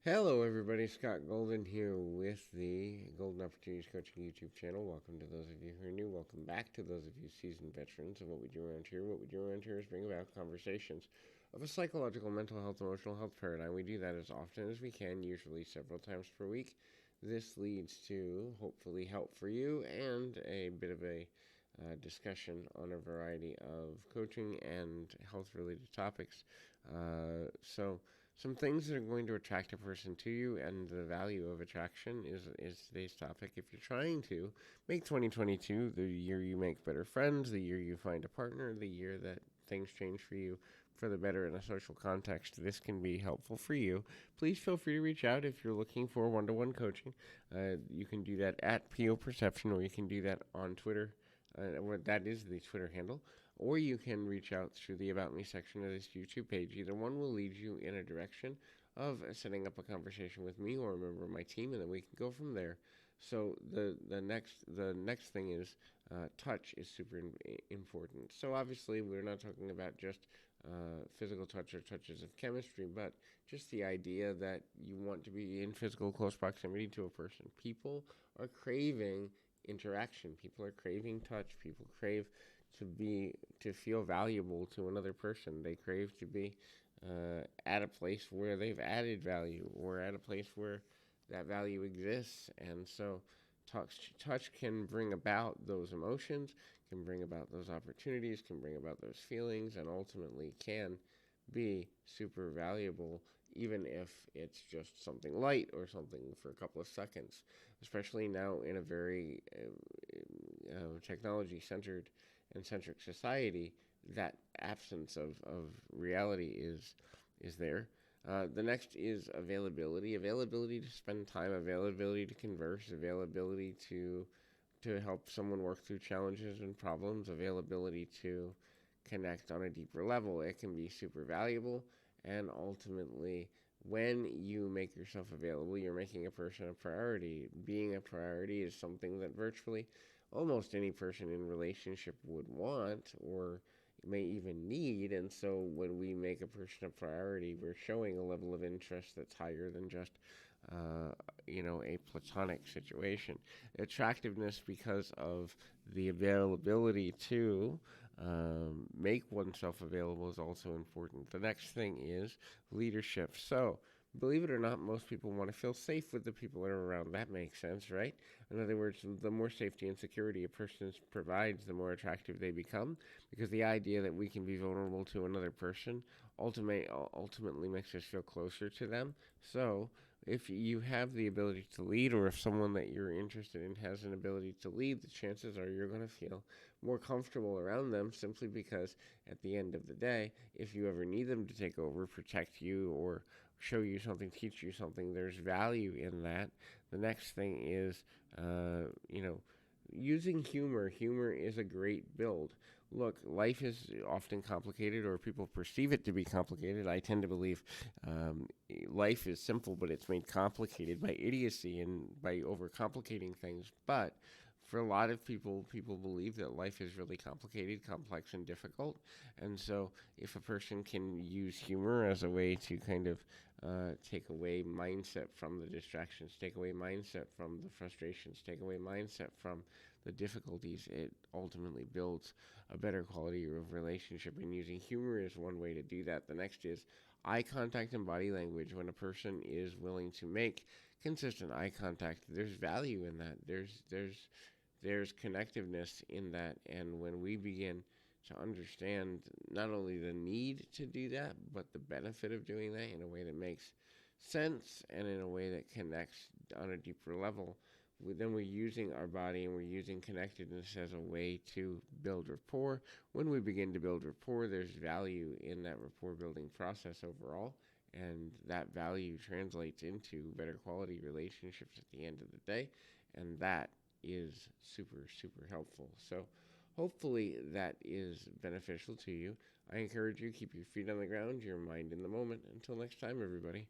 Hello, everybody. Scott Golden here with the Golden Opportunities Coaching YouTube channel. Welcome to those of you who are new. Welcome back to those of you seasoned veterans of what we do around here. What we do around here is bring about conversations of a psychological, mental health, emotional health paradigm. We do that as often as we can, usually several times per week. This leads to hopefully help for you and a bit of a discussion on a variety of coaching and health related topics. So, some things that are going to attract a person to you and the value of attraction is today's topic. If you're trying to make 2022 the year you make better friends, the year you find a partner, the year that things change for you for the better in a social context, this can be helpful for you. Please feel free to reach out if you're looking for one-to-one coaching. You can do that at PO Perception, or you can do that on Twitter. That is the Twitter handle, or you can reach out through the About Me section of this YouTube page. Either one will lead you in a direction of setting up a conversation with me or a member of my team, and then we can go from there. So the next thing is touch is super important. So obviously we're not talking about just physical touch or touches of chemistry, but just the idea that you want to be in physical close proximity to a person. People are craving interaction. People are craving touch. People crave to feel valuable to another person. They crave to be at a place where they've added value, or at a place where that value exists. And so touch can bring about those emotions, can bring about those opportunities, can bring about those feelings, and ultimately can be super valuable, even if it's just something light or something for a couple of seconds, especially now in a very technology centered and centric society. That absence of reality is there. The next is availability to spend time, availability to converse, availability to help someone work through challenges and problems, availability to connect on a deeper level. It can be super valuable, and ultimately, when you make yourself available, you're making a person a priority. Being a priority is something that virtually almost any person in relationship would want or may even need. And so when we make a person a priority, we're showing a level of interest that's higher than just a platonic situation. Attractiveness, because of the availability to make oneself available, is also important. The next thing is leadership. So, believe it or not, most people want to feel safe with the people that are around. That makes sense, right? In other words, the more safety and security a person provides, the more attractive they become, because the idea that we can be vulnerable to another person ultimately makes us feel closer to them. So, if you have the ability to lead, or if someone that you're interested in has an ability to lead, the chances are you're going to feel more comfortable around them, simply because at the end of the day, if you ever need them to take over, protect you, or show you something, teach you something, there's value in that. The next thing is, uh, you know, using humor. Humor is a great build. Look, life is often complicated, or people perceive it to be complicated. I tend to believe life is simple, but it's made complicated by idiocy and by overcomplicating things. But for a lot of people, people believe that life is really complicated, complex, and difficult. And so, if a person can use humor as a way to kind of take away mindset from the distractions, take away mindset from the frustrations, take away mindset from the difficulties, it ultimately builds a better quality of relationship. And using humor is one way to do that. The next is eye contact and body language. When a person is willing to make consistent eye contact, there's value in that. There's connectiveness in that. And when we begin to understand not only the need to do that, but the benefit of doing that in a way that makes sense and in a way that connects on a deeper level, then we're using our body and we're using connectedness as a way to build rapport. When we begin to build rapport, there's value in that rapport building process overall, and that value translates into better quality relationships at the end of the day, and that is super, super helpful. So hopefully that is beneficial to you. I encourage you, keep your feet on the ground, your mind in the moment. Until next time, everybody.